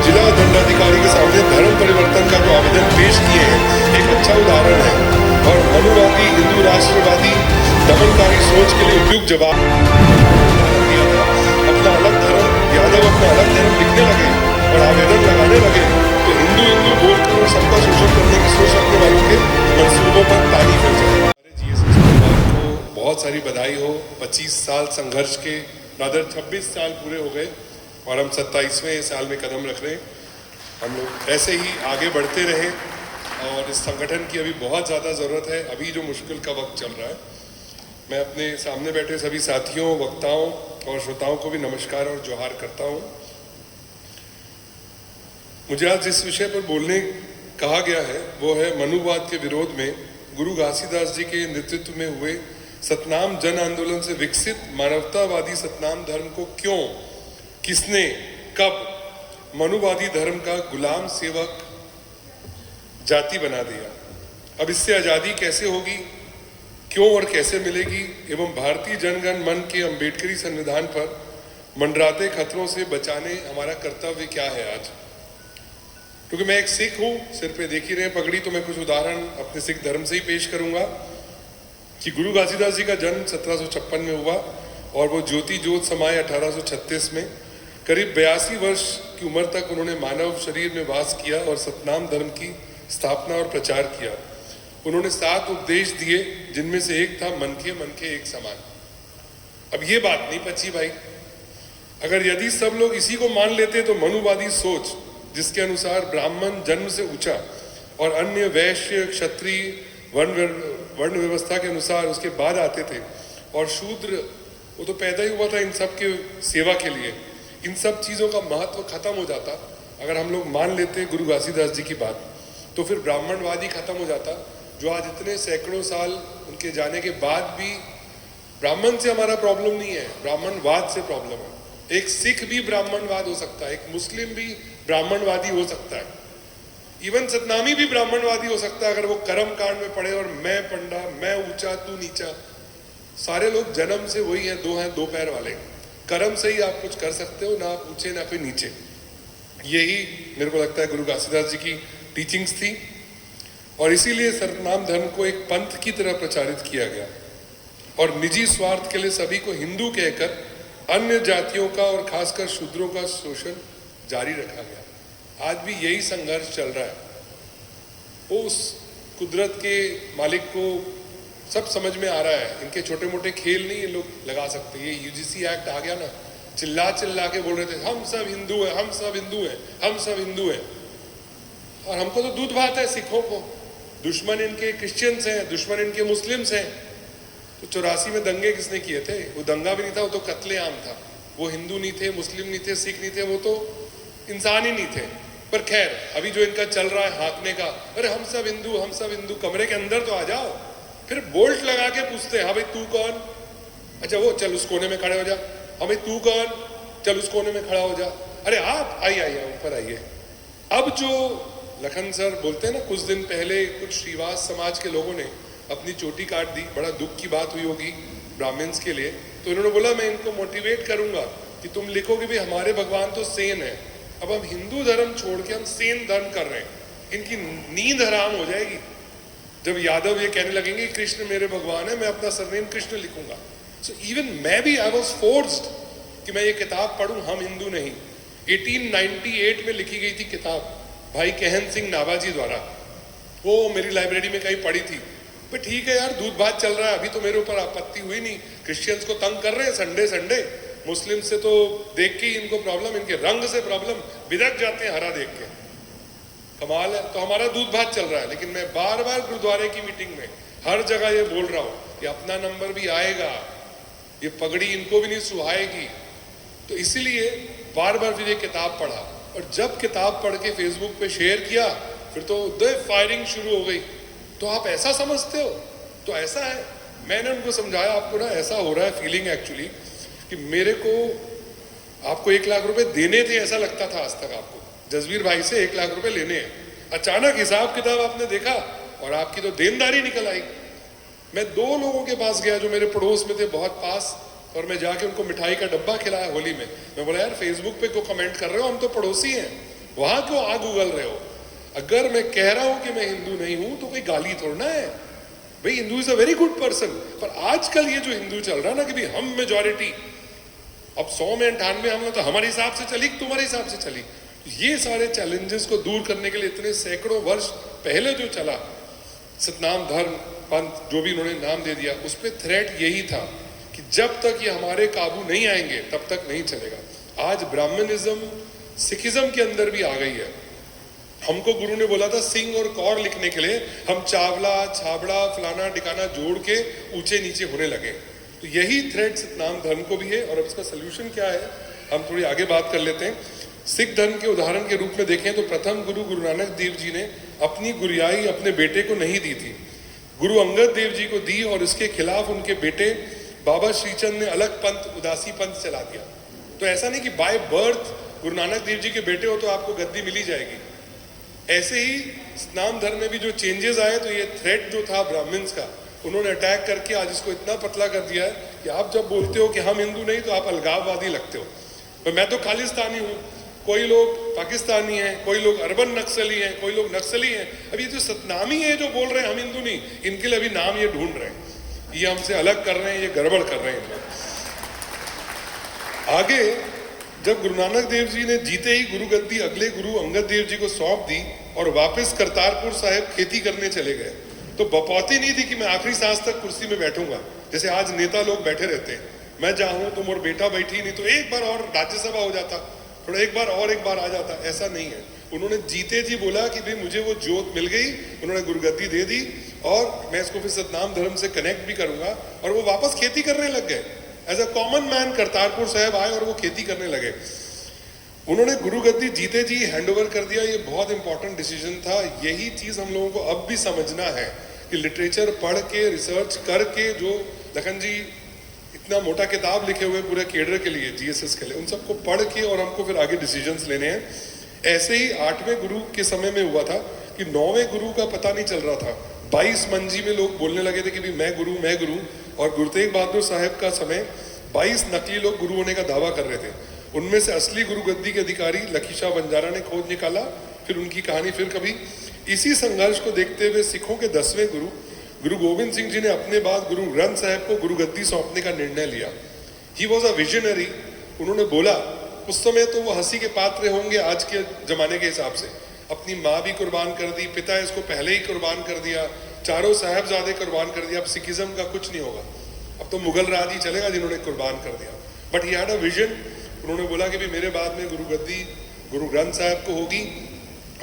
जिला दंडाधिकारी के सामने धर्म परिवर्तन का जो आवेदन पेश किए हैं एक अच्छा उदाहरण है और मनुवादी हिंदू राष्ट्रवादी दमनकारी सोच के लिए उपयुक्त जवाब दिया था। अपना अलग धर्म यादव अपना अलग धर्म लिखने लगे और आवेदन लगाने लगे तो हिंदू हिंदू बोलकर सबका शोषण करने की सोच रखने वालों के मंसूबों पर पानी फिर जाए। को बहुत सारी बधाई हो। 25 साल संघर्ष के रादर 26 साल पूरे हो गए और हम 27वें साल में कदम रख रहे हैं। हम लोग ऐसे ही आगे बढ़ते रहें और इस संगठन की अभी बहुत ज़्यादा ज़रूरत है। अभी जो मुश्किल का वक्त चल रहा है, मैं अपने सामने बैठे सभी साथियों, वक्ताओं और श्रोताओं को भी नमस्कार और जोहार करता हूँ। मुझे आज जिस विषय पर बोलने कहा गया है वो है मनुवाद के विरोध में गुरु घासीदास जी के नेतृत्व में हुए सतनाम जन आंदोलन से विकसित मानवतावादी सतनाम धर्म को क्यों, किसने, कब मनुवादी धर्म का गुलाम सेवक जाति बना दिया। अब इससे आज़ादी कैसे होगी, क्यों और कैसे मिलेगी एवं भारतीय जनगण मन के अम्बेडकरी संविधान पर मंडराते खतरों से बचाने हमारा कर्तव्य क्या है आज। क्योंकि मैं एक सिख हूँ, सिर पे देख ही रहे पगड़ी, तो मैं कुछ उदाहरण अपने सिख धर्म से ही पेश करूंगा कि गुरु घासीदास जी का जन्म 1756 में हुआ और वो ज्योति ज्योत समाये 1836 में। करीब 82 वर्ष की उम्र तक उन्होंने मानव शरीर में वास किया और सतनाम धर्म की स्थापना और प्रचार किया। उन्होंने 7 उपदेश दिए जिनमें से एक था मन के एक समान। अब ये बात नहीं पची भाई, अगर यदि सब लोग इसी को मान लेते तो मनुवादी सोच जिसके अनुसार ब्राह्मण जन्म से ऊंचा और अन्य वैश्य क्षत्रिय वर्ण व्यवस्था के अनुसार उसके बाद आते थे और शूद्र वो तो पैदा ही हुआ था इन सब के सेवा के लिए, इन सब चीज़ों का महत्व खत्म हो जाता। अगर हम लोग मान लेते गुरु घासीदास जी की बात तो फिर ब्राह्मणवादी खत्म हो जाता, जो आज इतने सैकड़ों साल उनके जाने के बाद भी ब्राह्मण से हमारा प्रॉब्लम नहीं है, ब्राह्मणवाद से प्रॉब्लम है। एक सिख भी ब्राह्मणवाद हो सकता है, एक मुस्लिम भी ब्राह्मणवादी हो सकता है, इवन सतनामी भी ब्राह्मणवादी हो सकता है अगर वो कर्म कांड में पढ़े और मैं पंडा, मैं ऊंचा तू नीचा। सारे लोग जन्म से वही हैं, दो पैर वाले। कर्म से ही आप कुछ कर सकते हो, ना आप ऊंचे ना कोई नीचे। यही मेरे को लगता है गुरु घासीदास जी की टीचिंग्स थी और इसीलिए सतनाम धर्म को एक पंथ की तरह प्रचारित किया गया और निजी स्वार्थ के लिए सभी को हिंदू कहकर अन्य जातियों का और खासकर शूद्रों का शोषण जारी रखा गया। आज भी यही संघर्ष चल रहा है। उस कुदरत के मालिक को सब समझ में आ रहा है, इनके छोटे मोटे खेल नहीं ये लोग लगा सकते। ये यूजीसी एक्ट आ गया ना, चिल्ला चिल्ला के बोल रहे थे हम सब हिंदू हैं, हम सब हिंदू हैं, हम सब हिंदू हैं। और हमको तो दूध भात है सिखों को, दुश्मन इनके क्रिश्चियंस हैं, दुश्मन इनके मुस्लिम्स हैं। तो 84 में दंगे किसने किए थे? वो दंगा भी नहीं था, वो तो कत्लेआम था। वो हिंदू नहीं थे, मुस्लिम नहीं थे, सिख नहीं थे, वो तो इंसान ही नहीं थे। पर खैर अभी जो इनका चल रहा है हाँकने का, अरे हम सब हिंदू, हम सब हिंदू, कमरे के अंदर तो आ जाओ। फिर बोल्ट लगा के पूछते हैं हाँ भाई तू कौन, अच्छा वो चल उस कोने में खड़े हो जा, हाँ भाई तू कौन, चल उस कोने में खड़ा हो जा, अरे आप आइए ऊपर आइए। अब जो लखन सर बोलते हैं ना, कुछ दिन पहले कुछ श्रीवास समाज के लोगों ने अपनी चोटी काट दी, बड़ा दुख की बात हुई होगी ब्राह्मण्स के लिए। तो इन्होंने बोला मैं इनको मोटिवेट करूंगा कि तुम लिखोगे भी हमारे भगवान तो सेन है। अब हम हिंदू धर्म छोड़ के हम सेन धर्म कर रहे हैं, इनकी नींद हराम हो जाएगी जब यादव ये कहने लगेंगे कृष्ण मेरे भगवान है, मैं अपना सरनेम कृष्ण लिखूंगा। सो इवन मैं भी आई वॉज फोर्स्ड कि मैं ये किताब पढ़ूं, हम हिंदू नहीं। 1898 में लिखी गई थी किताब भाई कहन सिंह नाबाजी द्वारा, वो मेरी लाइब्रेरी में कहीं पढ़ी थी। पर ठीक है यार, दूध भात चल रहा है, अभी तो मेरे ऊपर आपत्ति हुई नहीं। क्रिश्चियंस को तंग कर रहे हैं संडे, मुस्लिम से तो देख के ही इनको प्रॉब्लम, इनके रंग से प्रॉब्लम, बिदक जाते हैं हरा देख के, कमाल है। तो हमारा दूध भात चल रहा है, लेकिन मैं बार बार गुरुद्वारे की मीटिंग में हर जगह ये बोल रहा हूँ कि अपना नंबर भी आएगा, ये पगड़ी इनको भी नहीं सुहाएगी। तो इसीलिए बार बार फिर ये किताब पढ़ा और जब किताब पढ़ के फेसबुक पे शेयर किया फिर तो फायरिंग शुरू हो गई। तो आप ऐसा समझते हो, तो ऐसा है। मैंने उनको समझाया आपको ना ऐसा हो रहा है फीलिंग एक्चुअली कि मेरे को आपको 1 लाख रुपए देने थे, ऐसा लगता था आज तक आपको जसवीर भाई से 1 लाख रुपए लेने हैं। अचानक हिसाब किताब आपने देखा और आपकी तो देनदारी निकल आई। मैं 2 लोगों के पास गया जो मेरे पड़ोस में थे बहुत पास, और मैं जाके उनको मिठाई का डब्बा खिलाया होली में। मैं बोला यार फेसबुक पे क्यों कमेंट कर रहे हो, हम तो पड़ोसी हैं। वहां क्यों आग उगल रहे हो? अगर मैं कह रहा हूं कि मैं हिंदू नहीं हूं तो कोई गाली थोड़ा है भाई, Hindu is a very good person. पर आजकल ये जो हिंदू चल रहा है ना कि भाई हम मेजॉरिटी, अब 100 में 98 हम लोग तो हमारे हिसाब से चली, तुम्हारे हिसाब से चली। ये सारे चैलेंजेस को दूर करने के लिए इतने सैकड़ों वर्ष पहले जो चला सतनाम धर्म पंथ, जो भी उन्होंने नाम दे दिया, उस पर थ्रेट यही था कि जब तक ये हमारे काबू नहीं आएंगे तब तक नहीं चलेगा। आज ब्राह्मणिज्म सिखिज्म के अंदर भी आ गई है। हमको गुरु ने बोला था सिंह और कौर लिखने के लिए, हम चावला छाबड़ा फलाना डिकाना जोड़ के ऊंचे नीचे होने लगे। तो यही थ्रेट सतनाम धर्म को भी है। और अब इसका सोल्यूशन क्या है, हम थोड़ी आगे बात कर लेते हैं। सिख धर्म के उदाहरण के रूप में देखें तो प्रथम गुरु गुरु नानक देव जी ने अपनी गुरियाई अपने बेटे को नहीं दी थी, गुरु अंगद देव जी को दी, और इसके खिलाफ उनके बेटे बाबा श्रीचंद ने अलग पंथ उदासी पंथ चला दिया। तो ऐसा नहीं कि बाय बर्थ गुरु नानक देव जी के बेटे हो तो आपको गद्दी मिली जाएगी। ऐसे ही सतनाम धर्म में भी जो चेंजेस आए, तो ये थ्रेट जो था ब्राह्मण्स का, उन्होंने अटैक करके आज इसको इतना पतला कर दिया है कि आप जब बोलते हो कि हम हिंदू नहीं तो आप अलगाववादी लगते हो। तो मैं तो खालिस्तानी हूँ, कोई लोग पाकिस्तानी हैं, कोई लोग अर्बन नक्सली हैं, कोई लोग नक्सली हैं। अब ये जो सतनामी है जो बोल रहे हैं हम हिंदू नहीं, इनके लिए अभी नाम ये ढूंढ रहे हैं, ये हमसे अलग कर रहे हैं, ये गड़बड़ कर रहे हैं। आगे जब गुरु नानक देव जी ने जीते ही गुरु गद्दी अगले गुरु अंगद देव जी को सौंप दी और वापस करतारपुर साहिब खेती करने चले गए, तो बपौती नहीं थी कि मैं आखिरी सांस तक कुर्सी में बैठूंगा, जैसे आज नेता लोग बैठे रहते हैं, मैं चाहूं तो मोर बेटा बैठी नहीं तो एक बार और राज्यसभा हो जाता, थोड़ा एक बार आ जाता। ऐसा नहीं है। उन्होंने जीते जी बोला कि भाई मुझे वो जोत मिल गई, उन्होंने गुरुगद्दी दे दी और मैं इसको फिर सतनाम धर्म से कनेक्ट भी करूंगा। और वो वापस खेती करने लग गए, as a common man Kartarpur Sahib आए और वो खेती करने लगे। उन्होंने गुरुगद्दी जीते जी हैंड ओवर कर दिया। ये बहुत इंपॉर्टेंट डिसीजन था। यही चीज हम लोगों को अब भी समझना है कि लिटरेचर पढ़ के रिसर्च करके, जो लखन जी इतना मोटा किताब लिखे हुए पूरे केडर के लिए, जीएसएस के लिए, उन सबको पढ़ के और हमको फिर आगे डिसीजंस लेने हैं। ऐसे ही 8वें गुरु के समय में हुआ था कि 9वें गुरु का पता नहीं चल रहा था। 22 मंजी में लोग बोलने लगे थे कि भी मैं गुरु। और गुरु तेग बहादुर साहब का समय 22 नकली लोग गुरु होने का दावा कर रहे थे। उनमें से असली गुरु गद्दी के अधिकारी लखीशाह बंजारा ने खोज निकाला, फिर उनकी कहानी फिर कभी। इसी संघर्ष को देखते हुए सिखों के 10वें गुरु गुरु गोविंद सिंह जी ने अपने बाद गुरु ग्रंथ साहब को गुरु गद्दी सौंपने का निर्णय लिया। He was a visionary. उन्होंने बोला, उस समय तो वो हंसी के पात्र होंगे आज के जमाने के हिसाब से, अपनी माँ भी कुर्बान कर दी, पिता इसको पहले ही कुर्बान कर दिया, चारों साहबजादे कुर्बान कर दिया, अब सिखिज्म का कुछ नहीं होगा, अब तो मुगल राज ही चलेगा जिन्होंने कुर्बान कर दिया। But he had a vision. उन्होंने बोला कि भी मेरे बाद में गुरु गद्दी गुरु ग्रंथ साहब को होगी।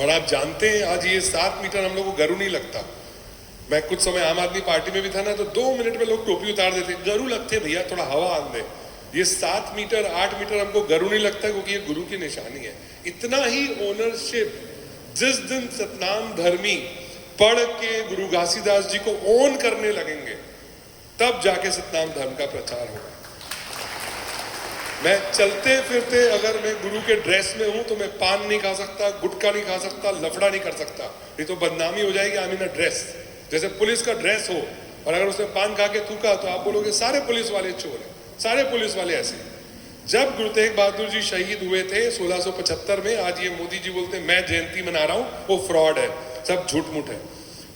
और आप जानते हैं आज ये 7 मीटर हम लोग को गरु नहीं लगता। मैं कुछ समय आम आदमी पार्टी में भी था ना, तो 2 मिनट में लोग टोपी उतार देते, गरु लगते भैया, थोड़ा हवा आन दे। ये 7 मीटर 8 मीटर हमको गरु नहीं लगता, क्योंकि ये गुरु की निशानी है। इतना ही ओनरशिप जिस दिन सतनाम धर्मी पढ़ के गुरु घासीदास जी को ओन करने लगेंगे, तब जाके सतनाम धर्म का प्रचार होगा। मैं चलते फिरते अगर मैं गुरु के ड्रेस में हूं तो मैं पान नहीं खा सकता, गुटखा नहीं खा सकता, लफड़ा नहीं कर सकता, नहीं तो बदनामी हो जाएगी। आई मीन अ ड्रेस, जैसे पुलिस का ड्रेस हो और अगर उसने पान खा के थूका तो आप बोलोगे सारे पुलिस वाले चोर हैं, सारे पुलिस वाले ऐसे। जब गुरु तेग बहादुर जी शहीद हुए थे 1675 में, आज ये मोदी जी बोलते हैं मैं जयंती मना रहा हूं, वो फ्रॉड है, सब झूठ मूठ है।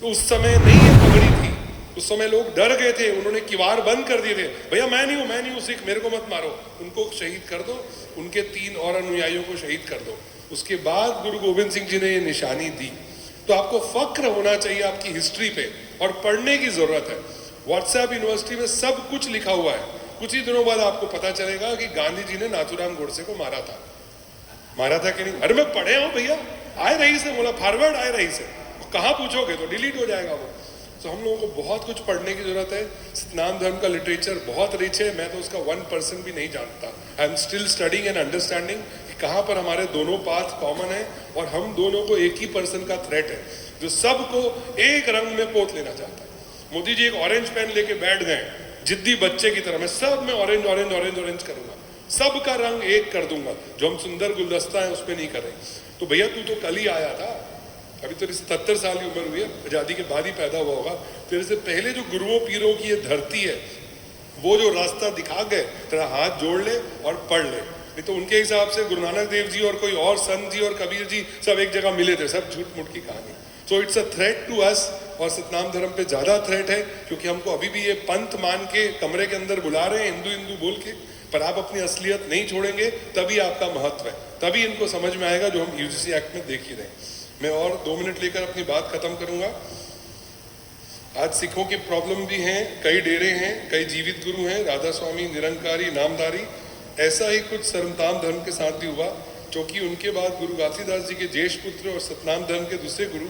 तो उस समय नहीं ये पगड़ी थी, उस समय लोग डर गए थे, उन्होंने किवाड़ बंद कर दिए थे, भैया मैं नहीं हूं सिख, मेरे को मत मारो, उनको शहीद कर दो, उनके 3 और अनुयायियों को शहीद कर दो। उसके बाद गुरु गोविंद सिंह जी ने ये निशानी दी। तो आपको फक्र होना चाहिए आपकी हिस्ट्री पे, और पढ़ने की जरूरत है। व्हाट्सएप यूनिवर्सिटी में सब कुछ लिखा हुआ है। कुछ ही दिनों बाद आपको पता चलेगा कि गांधी जी ने नाथूराम गोडसे को मारा था कि नहीं। अरे मैं पढ़े हूं भैया, आए रही से बोला, फॉरवर्ड आए रही से, कहाँ पूछोगे तो डिलीट हो जाएगा वो। तो हम लोगों को बहुत कुछ पढ़ने की जरूरत है। सतनाम धर्म का लिटरेचर बहुत रिच है, मैं तो उसका 1% भी नहीं जानता। I am still studying and understanding कि कहाँ पर हमारे दोनों पाथ कॉमन है, और हम दोनों को एक ही पर्सन का थ्रेट है जो सबको एक रंग में पोत लेना चाहता है। मोदी जी एक ऑरेंज पेन लेके बैठ गए जिद्दी बच्चे की तरह, मैं सब में ऑरेंज ऑरेंज ऑरेंज ऑरेंज करूंगा, सबका रंग एक कर दूंगा, जो हम सुंदर गुलदस्ता है उसमें नहीं कर रहे। तो भैया तू तो कल ही आया था, अभी तो 77 साल की उम्र हुई है, आजादी के बाद ही पैदा हुआ होगा। तेरे से पहले जो गुरुओं पीरों की ये धरती है, वो जो रास्ता दिखा गए, तेरा हाथ जोड़ ले और पढ़ ले। नहीं तो उनके हिसाब से गुरु नानक देव जी और कोई और संत जी और कबीर जी सब एक जगह मिले थे, सब झूठ मूठ की कहानी। So it's a threat to us, और सतनाम धर्म पे ज्यादा थ्रेट है, क्योंकि हमको अभी भी ये पंथ मान के कमरे के अंदर बुला रहे हैं हिंदू हिंदू बोल के, पर आप अपनी असलियत नहीं छोड़ेंगे तभी आपका महत्व है, तभी इनको समझ में आएगा जो हम यूजीसी एक्ट में देख ही रहे हैं। मैं और 2 मिनट लेकर अपनी बात खत्म करूंगा। आज सिखों की प्रॉब्लम भी हैं, कई डेरे हैं, कई जीवित गुरु हैं, राधा स्वामी, निरंकारी, नामधारी। ऐसा ही कुछ सरमताम धर्म के साथ भी हुआ, क्योंकि उनके बाद गुरु घासीदास जी के ज्येष्ठ पुत्र और सतनाम धर्म के दूसरे गुरु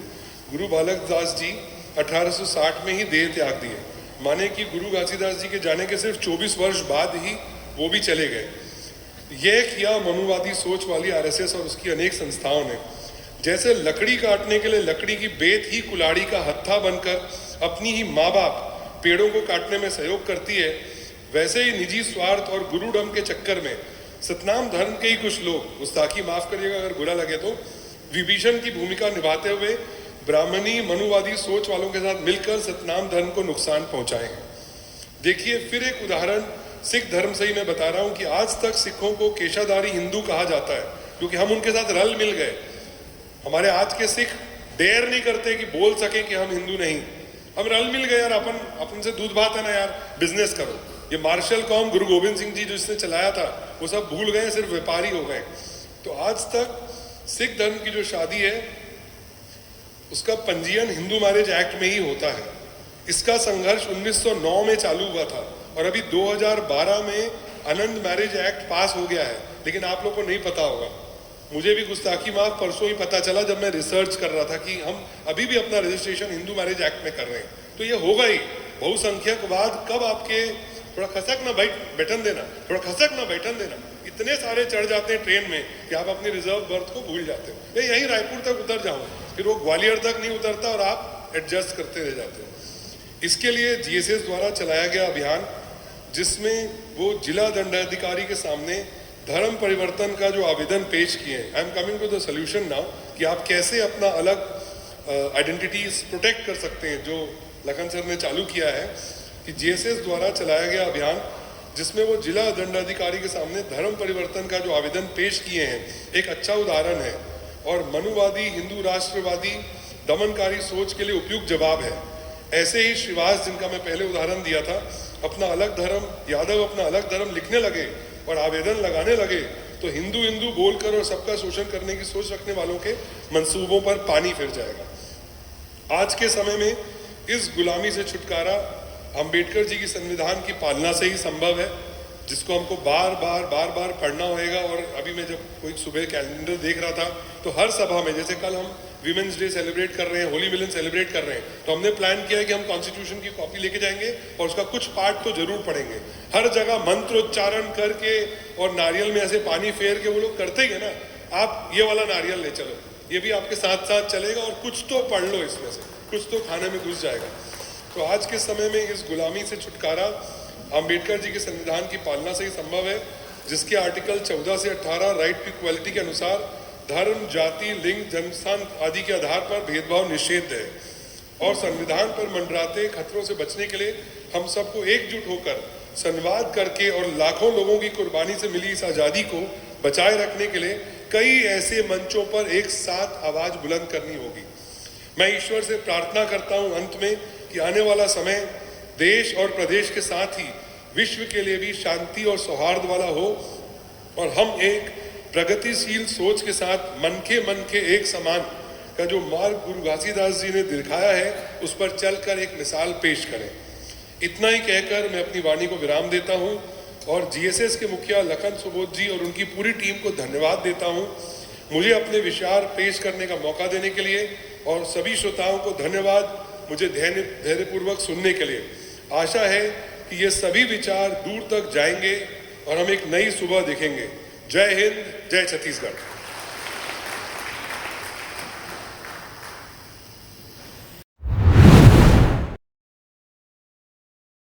गुरु बालक दास जी 1860 में ही देह त्याग दिए। माने कि गुरु घासीदास जी के जाने के सिर्फ 24 वर्ष बाद ही वो भी चले गए। यह किया मनुवादी सोच वाली आरएसएस और उसकी अनेक संस्थाओं ने। जैसे लकड़ी काटने के लिए लकड़ी की बेत ही कुल्हाड़ी का हत्था बनकर अपनी ही माँ बाप पेड़ों को काटने में सहयोग करती है, वैसे ही निजी स्वार्थ और गुरुडम के चक्कर में सतनाम धर्म के ही कुछ लोग, गुस्ताखी माफ करिएगा अगर बुरा लगे तो, विभीषण की भूमिका निभाते हुए ब्राह्मणी मनुवादी सोच वालों के साथ मिलकर सतनाम धर्म को नुकसान पहुंचाए हैं। देखिए फिर एक उदाहरण सिख धर्म से ही मैं बता रहा हूं कि आज तक सिखों को केशाधारी हिंदू कहा जाता है, क्योंकि हम उनके साथ रल मिल गए। हमारे आज के सिख डेयर नहीं करते कि बोल सके कि हम हिंदू नहीं, हम रल मिल गए यार, अपन से दूध भात है ना यार, बिजनेस करो। ये मार्शल कौम गुरु गोविंद सिंह जी जिसने चलाया था वो सब भूल गए, सिर्फ व्यापारी हो गए। तो आज तक सिख धर्म की जो शादी है उसका पंजीयन हिंदू मैरिज एक्ट में ही होता है। इसका संघर्ष 1909 में चालू हुआ था और अभी 2012 में आनंद मैरिज एक्ट पास हो गया है, लेकिन आप लोग को नहीं पता होगा। मुझे भी गुस्ताखी माफ परसों ही पता चला जब मैं रिसर्च कर रहा था कि हम अभी भी अपना रजिस्ट्रेशन हिंदू मैरिज एक्ट में कर रहे हैं। तो ये होगा ही बहुसंख्यकवाद, कब आपके थोड़ा खसक ना बैठन देना, थोड़ा खसक ना बैठन देना, इतने सारे चढ़ जाते हैं ट्रेन में कि आप अपनी रिजर्व बर्थ को भूल जाते हो। मैं यहीं रायपुर तक उतर जाऊँ, फिर वो ग्वालियर तक नहीं उतरता और आप एडजस्ट करते रह जाते हो। इसके लिए जीएसएस द्वारा चलाया गया अभियान, जिसमें वो जिला दंडाधिकारी के सामने धर्म परिवर्तन का जो आवेदन पेश किए हैं। I am coming to the solution now कि आप कैसे अपना अलग आइडेंटिटीज प्रोटेक्ट कर सकते हैं, जो लखन सर ने चालू किया है कि जीएसएस द्वारा चलाया गया अभियान, जिसमें वो जिला दंडाधिकारी के सामने धर्म परिवर्तन का जो आवेदन पेश किए हैं, एक अच्छा उदाहरण है और मनुवादी हिंदू राष्ट्रवादी दमनकारी सोच के लिए उपयुक्त जवाब है। ऐसे ही श्रीवास, जिनका मैं पहले उदाहरण दिया था, अपना अलग धर्म, यादव अपना अलग धर्म लिखने लगे और आवेदन लगाने लगे तो हिंदू हिंदू बोलकर और सबका शोषण करने की सोच रखने वालों के मंसूबों पर पानी फिर जाएगा। आज के समय में इस गुलामी से छुटकारा अंबेडकर जी की संविधान की पालना से ही संभव है, जिसको हमको बार बार पढ़ना होएगा। और अभी मैं जब कोई सुबह कैलेंडर देख रहा था तो हर सभा में, जैसे कल हम विमेंस डे सेलिब्रेट कर रहे हैं, होली मिलन सेलिब्रेट कर रहे हैं, तो हमने प्लान किया है कि हम कॉन्स्टिट्यूशन की कॉपी लेके जाएंगे और उसका कुछ पार्ट तो जरूर पढ़ेंगे। हर जगह मंत्रोच्चारण करके और नारियल में ऐसे पानी फेर के वो लोग करते ही है ना, आप ये वाला नारियल ले चलो, ये भी आपके साथ साथ चलेगा और कुछ तो पढ़ लो, इसमें से कुछ तो खाने में घुस जाएगा। तो आज के समय में इस गुलामी से छुटकारा अंबेडकर जी के संविधान की पालना से ही संभव है, जिसके आर्टिकल 14 से 18 राइट टू इक्वलिटी के अनुसार धर्म, जाति, लिंग, जन्मस्थान आदि के आधार पर भेदभाव निषेध है। और संविधान पर मंडराते खतरों से बचने के लिए हम सबको एकजुट होकर संवाद करके और लाखों लोगों की कुर्बानी से मिली इस आज़ादी को बचाए रखने के लिए कई ऐसे मंचों पर एक साथ आवाज बुलंद करनी होगी। मैं ईश्वर से प्रार्थना करता हूं अंत में कि आने वाला समय देश और प्रदेश के साथ ही विश्व के लिए भी शांति और सौहार्द वाला हो और हम एक प्रगतिशील सोच के साथ मन के एक समान का जो मार्ग गुरु घासीदास जी ने दिखाया है उस पर चलकर एक मिसाल पेश करें। इतना ही कहकर मैं अपनी वाणी को विराम देता हूं और जीएसएस के मुखिया लखन सुबोध जी और उनकी पूरी टीम को धन्यवाद देता हूं मुझे अपने विचार पेश करने का मौका देने के लिए, और सभी श्रोताओं को धन्यवाद मुझे धैर्यपूर्वक सुनने के लिए। आशा है कि ये सभी विचार दूर तक जाएंगे और हम एक नई सुबह देखेंगे। जय हिंद, जय छत्तीसगढ़।